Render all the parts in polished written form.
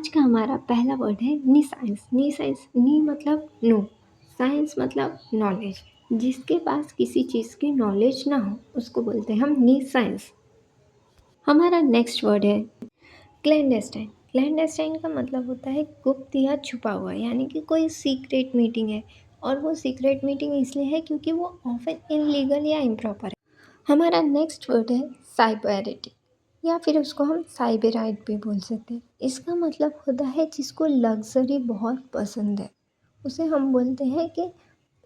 आज का हमारा पहला वर्ड है नी साइंस। नी साइंस, नी मतलब नो, साइंस मतलब नॉलेज। जिसके पास किसी चीज़ की नॉलेज ना हो उसको बोलते हैं हम नी साइंस। हमारा नेक्स्ट वर्ड है क्लैंडस्टाइन। क्लैंडस्टाइन का मतलब होता है गुप्त या छुपा हुआ, यानी कि कोई सीक्रेट मीटिंग है, और वो सीक्रेट मीटिंग इसलिए है क्योंकि वो ऑफन इनलीगल या इम्प्रॉपर है। हमारा नेक्स्ट वर्ड है साइबरिटी, या फिर उसको हम साइबराइट भी बोल सकते हैं। इसका मतलब होता है जिसको लग्जरी बहुत पसंद है, उसे हम बोलते हैं कि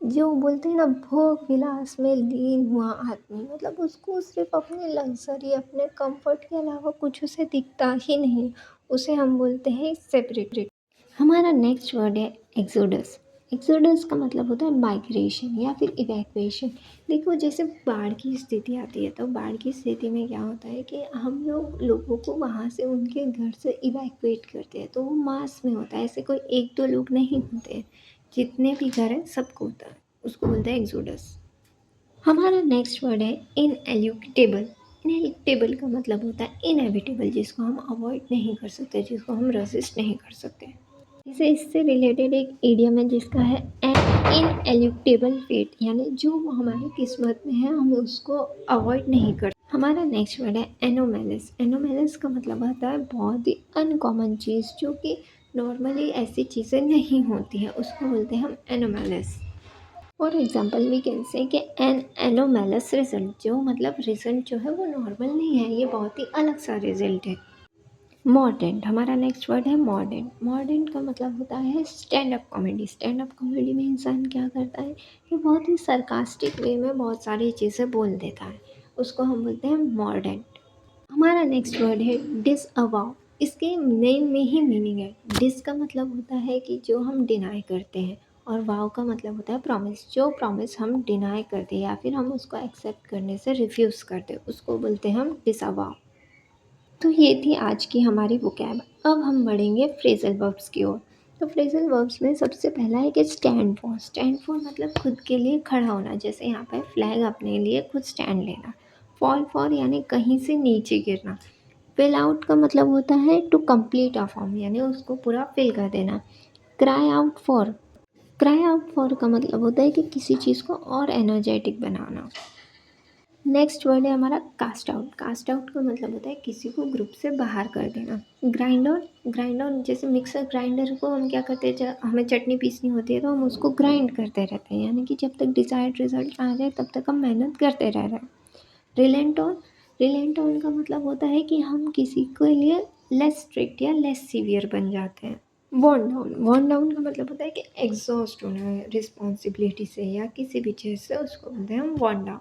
जो बोलते हैं ना भोग विलास में लीन हुआ आदमी, मतलब उसको सिर्फ अपने लग्जरी अपने कंफर्ट के अलावा कुछ उसे दिखता ही नहीं, उसे हम बोलते हैं सेपरेट। हमारा नेक्स्ट वर्ड है एक्सोडस। एक्सोडस का मतलब होता है माइग्रेशन या फिर इवैक्यूएशन। देखो जैसे बाढ़ की स्थिति आती है तो बाढ़ की स्थिति में क्या होता है कि हम लोग लोगों को वहाँ से उनके घर से इवैक्यूएट करते हैं, तो वो मास में होता है, ऐसे कोई एक दो लोग नहीं होते हैं, जितने भी घर हैं सबको होता है, उसको बोलते हैं एक्सोडस। हमारा नेक्स्ट वर्ड है इनएल्यूटेबल। इनएल्यूटेबल का मतलब होता है इनएविटेबल, जिसको हम अवॉइड नहीं कर सकते, जिसको हम रेजिस्ट नहीं कर सकते। जैसे इससे रिलेटेड एक इडियम है जिसका है एन इनएल्यूटेबल फेट, यानी जो हमारी किस्मत में है हम उसको अवॉइड नहीं कर। हमारा नेक्स्ट वर्ड है एनोमेलिस। एनोमेलिस का मतलब होता है बहुत ही अनकॉमन चीज़, जो कि नॉर्मली ऐसी चीज़ें नहीं होती हैं, उसको बोलते हैं हम anomalies. For example we can say कि एन एनोमेलस रिजल्ट, जो मतलब रिजल्ट जो है वो नॉर्मल नहीं है, ये बहुत ही अलग सा रिजल्ट है। मॉडर्न, हमारा नेक्स्ट वर्ड है मॉडर्न। मॉडर्न का मतलब होता है stand up comedy. Stand up comedy में इंसान क्या करता है कि बहुत ही सरकास्टिक वे में बहुत सारी चीज़ें बोल देता है, उसको हम बोलते हैं मॉडर्न। हमारा नेक्स्ट वर्ड है डिसअवाउ। इसके नेम में ही मीनिंग है। डिस का मतलब होता है कि जो हम डिनाई करते हैं, और वाव का मतलब होता है प्रॉमिस। जो प्रॉमिस हम डिनाई करते हैं या फिर हम उसको एक्सेप्ट करने से रिफ्यूज़ करते हैं, उसको बोलते हैं हम डिसअवाउ। तो ये थी आज की हमारी वोकैब। अब हम बढ़ेंगे फ्रेजल वर्ब्स की ओर। तो फ्रेजल वर्ब्स में सबसे पहला है कि स्टैंड फॉर। स्टैंड फॉर मतलब खुद के लिए खड़ा होना, जैसे यहाँ पे फ्लैग अपने लिए खुद स्टैंड लेना। फॉल फॉर यानी कहीं से नीचे गिरना। फिल आउट का मतलब होता है टू कंप्लीट अ फॉर्म, यानी उसको पूरा फिल कर देना। Cry out for, cry out for का मतलब होता है कि किसी चीज़ को और एनर्जेटिक बनाना। नेक्स्ट वर्ड है हमारा कास्ट आउट। कास्ट आउट का मतलब होता है किसी को ग्रुप से बाहर कर देना। ग्राइंड ऑन, ग्राइंड ऑन जैसे मिक्सर ग्राइंडर को हम क्या करते हैं, जब हमें चटनी पीसनी होती है तो हम उसको ग्राइंड करते रहते हैं, यानी कि जब तक डिज़ायर्ड रिजल्ट आ जाए तब तक हम मेहनत करते रह रहे हैं। रिलेंट ऑन, रिलेंट ऑन का मतलब होता है कि हम किसी के लिए लेस स्ट्रिक्ट या लेस सीवियर बन जाते हैं। वॉर्न डाउन, वॉर्न डाउन का मतलब होता है कि एग्जॉस्ट होना है रिस्पॉन्सिबिलिटी से या किसी भी चीज़ से, उसको बोलते हैं हम वॉर्न डाउन।